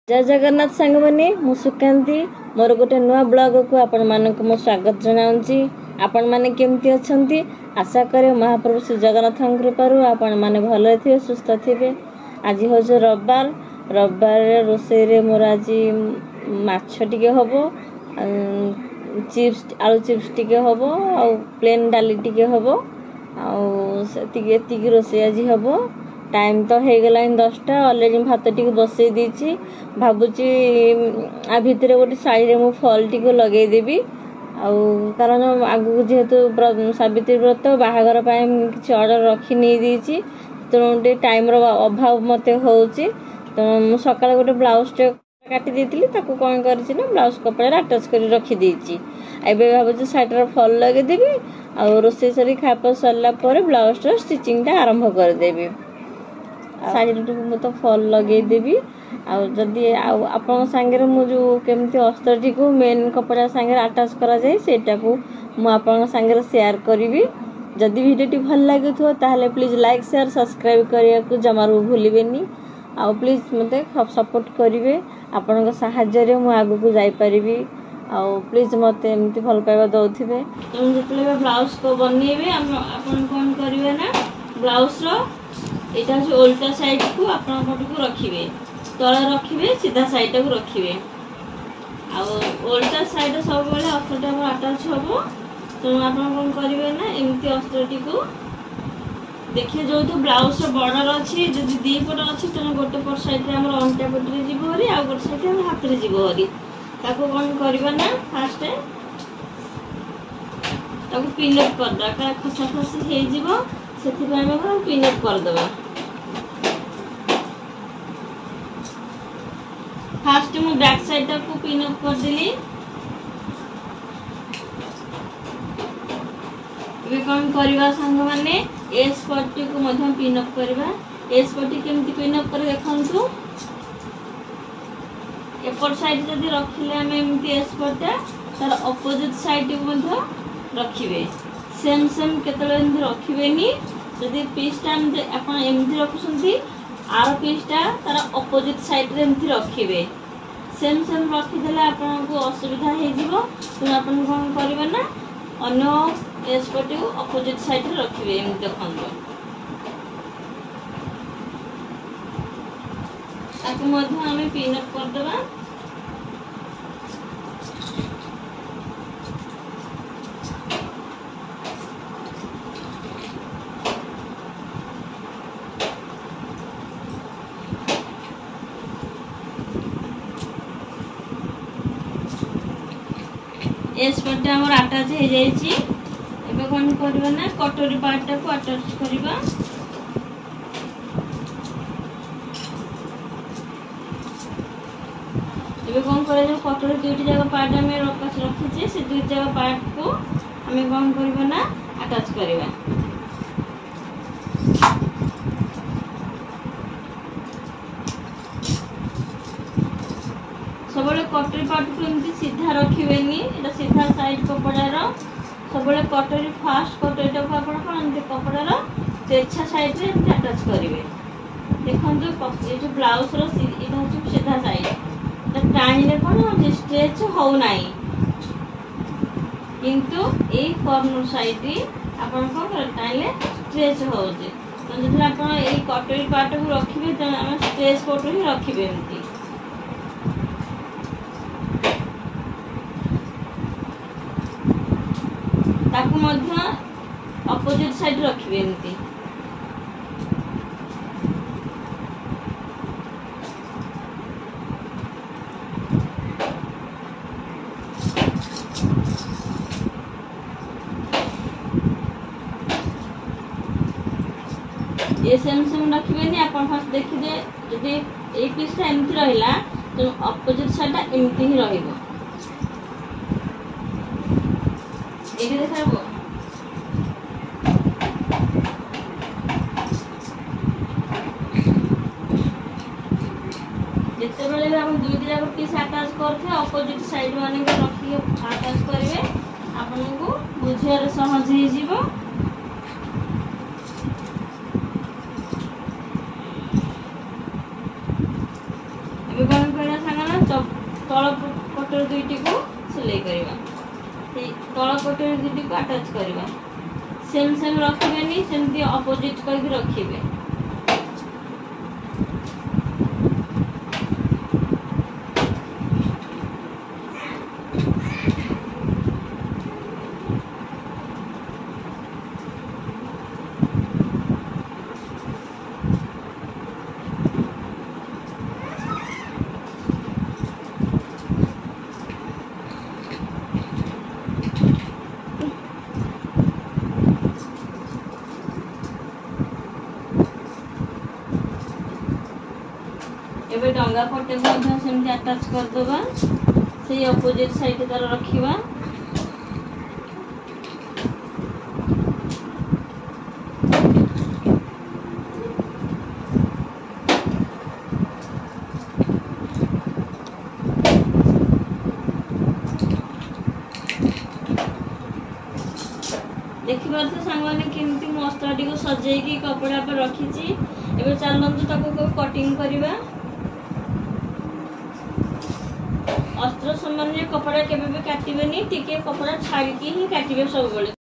जय जगन्नाथ सांग मैंने मु सुकांती मोर गोटे नुआ ब्लॉग को आपण मानक मो स्वागत जनाऊँगी। आपण माने केमती अछंती आशा करे महाप्रभु श्री जगन्नाथ कृपारू आपण माने भले थे सुस्थ थे। आज हूँ रविवार रविवार रोषे रे मोर आज माछ टिके हबो चिप्स आलू चिप्स टिके हबो आ प्लेन डाली टिके हबो आ रोषे आज हबो। टाइम तो हो गला 10टा ऑलरेडी भात टी बसई देछि भाबुची आ भितर गोटे साइड मु फल टी लगे देबी आ कारण आगु जेहेतु सावित्री व्रत बाहागर किसी ऑर्डर रखी नहीं देछि तेणु टाइम रो अभाव मते होउची। तो सकाळ गोटे ब्लाउज टे काटी देतिली ताको कोन करछि ना ब्लाउज कपड़ा अटैच कर रखी देछि। एबे भाबुची साइड रो फल लगे देबी आ रोसे सरी खाप सरला पर ब्लाउज रो स्टिचिंग टा आरंभ कर देबी। साइड तो फल लगे देबी आदि आपण सांगे जो केमती अस्त्र को मेन कपड़ा सांगे अटैच करा जाए सेटा को मु आपण सांगे शेयर करी। जदि वीडियो भल लगे ताहले प्लीज लाइक शेयर सब्सक्राइब करिया को जमारू भूलिबेनी आ प्लीज मते सपोर्ट करिवे। आपण साहाय्य मु आगु को जाई परिबी आ प्लीज मते एमती भल पाइबा दउथिबे। तुम जतले ब्लाउज को बनेबे आपण कोन करिवे ना ब्लाउज रो एटा जो उल्टा साइड को आपण पट को रखिबे तळे रखिबे सीधा साइड को रखिबे आ उल्टा साइड सब बेले अस्त्रटा अटैच हबो। तो आपण कोन करिवे ना एमती अस्त्रटी को देखिए जो तो ब्लाउज रो बॉर्डर अछि जदि दी पट अछि त गोटे पर साइड रे हमर अंटा पट रे जीवो हरी आ गोटे साइड रे हाथ रे जीवो हरी ताको कोन करबा ना फास्ट ताको पिन अप कर दा का खसा खसी हे जीवो सेथि पे हम पिन अप कर देबा। फास्ट मु बैक साइड को पिन अप कर देली वे कौन करवा संग माने एस पट्टी को मध्यम पिन अप करवा। एस पट्टी केमती पिन अप कर देखंतु एपर साइड जदी रखिले हम एमती एस पट्टा तार अपोजिट साइड को मध्य रखिबे सेम सेम केतले एमती रखिबेनी। जदी पीस टा आपण एमती रखुसंती आर पीसटा तार अपोजिट साइड रे एमती रखिबे सेम सेम रखी देले आपन को असुविधा हे जीवो। तो आपन कोन करबे ना अन्य एस पट्टी को अपोजिट साइड रे रखिबे एमती देखंतो ताको मध्य हमें पिन अप कर देबा। एस पट्टा हमर अटैच हे जाईची। एबे कोन करबा ना कटोरी पार्ट को अटैच करबा। एबे कोन करे जो कटोरी दुईटी जगह पार्ट हमें रखिचे से दुई जगह पार्ट को हमें कोन करबा ना अटैच करबा। सबले कटोरी पार्ट को एमती सीधा रखिबेनी एटा सीधा साइड कपड़ा रो सबले कटोरी फास्ट कटोरी को आपण कोन एमती कपड़ा रो तेछा साइड रे एमती अटैच करिवे। देखंतु ये जो ब्लाउज रो एटा हो सीधा साइड त टाइले कोन स्ट्रेच हो नाही किंतु ए कॉर्नर साइड रे आपण कोन टाइले स्ट्रेच हो जे। तो जदि आपण ए कटोरी पार्ट को रखिबे त हम स्ट्रेच कटोरी रखिबे एमती ताकू मध्य अपोजिट साइड रखिबे एमती। ये सेम सेम रखिबेनी आपण फर्स्ट देखि जे जदी एक पीस एमती रहिला तो अपोजिट साइड एमती ही रहिबो। एके देखाबो जते बेले हम दुई दिरा पीस अटैच करथे अपोजिट साइड माने के रखी अटैच करिवे आपन को बुझियार सहज हे जीवो। एबे कोन करा तल पटर दुईटी को सिलाई करवा तल पटर दुईटी को अटैच करवा सेम सेम रखिबेनी सेमती अपोजिट करके रखिबे। एबे डंगा पटे को सेमती अटैच करदबा से अपोजिट साइड तार रखिबा। देखि पारते सांग माने केमती मस्त्राटी को सजेकी कपड़ा पर रखीची। एबे चलंतु ताको कटिंग करबा। अस्त्र समान कपड़ा केबे भी काटिबेनी टिके कपड़ा छाड़ी ही काटिबे सब बेले।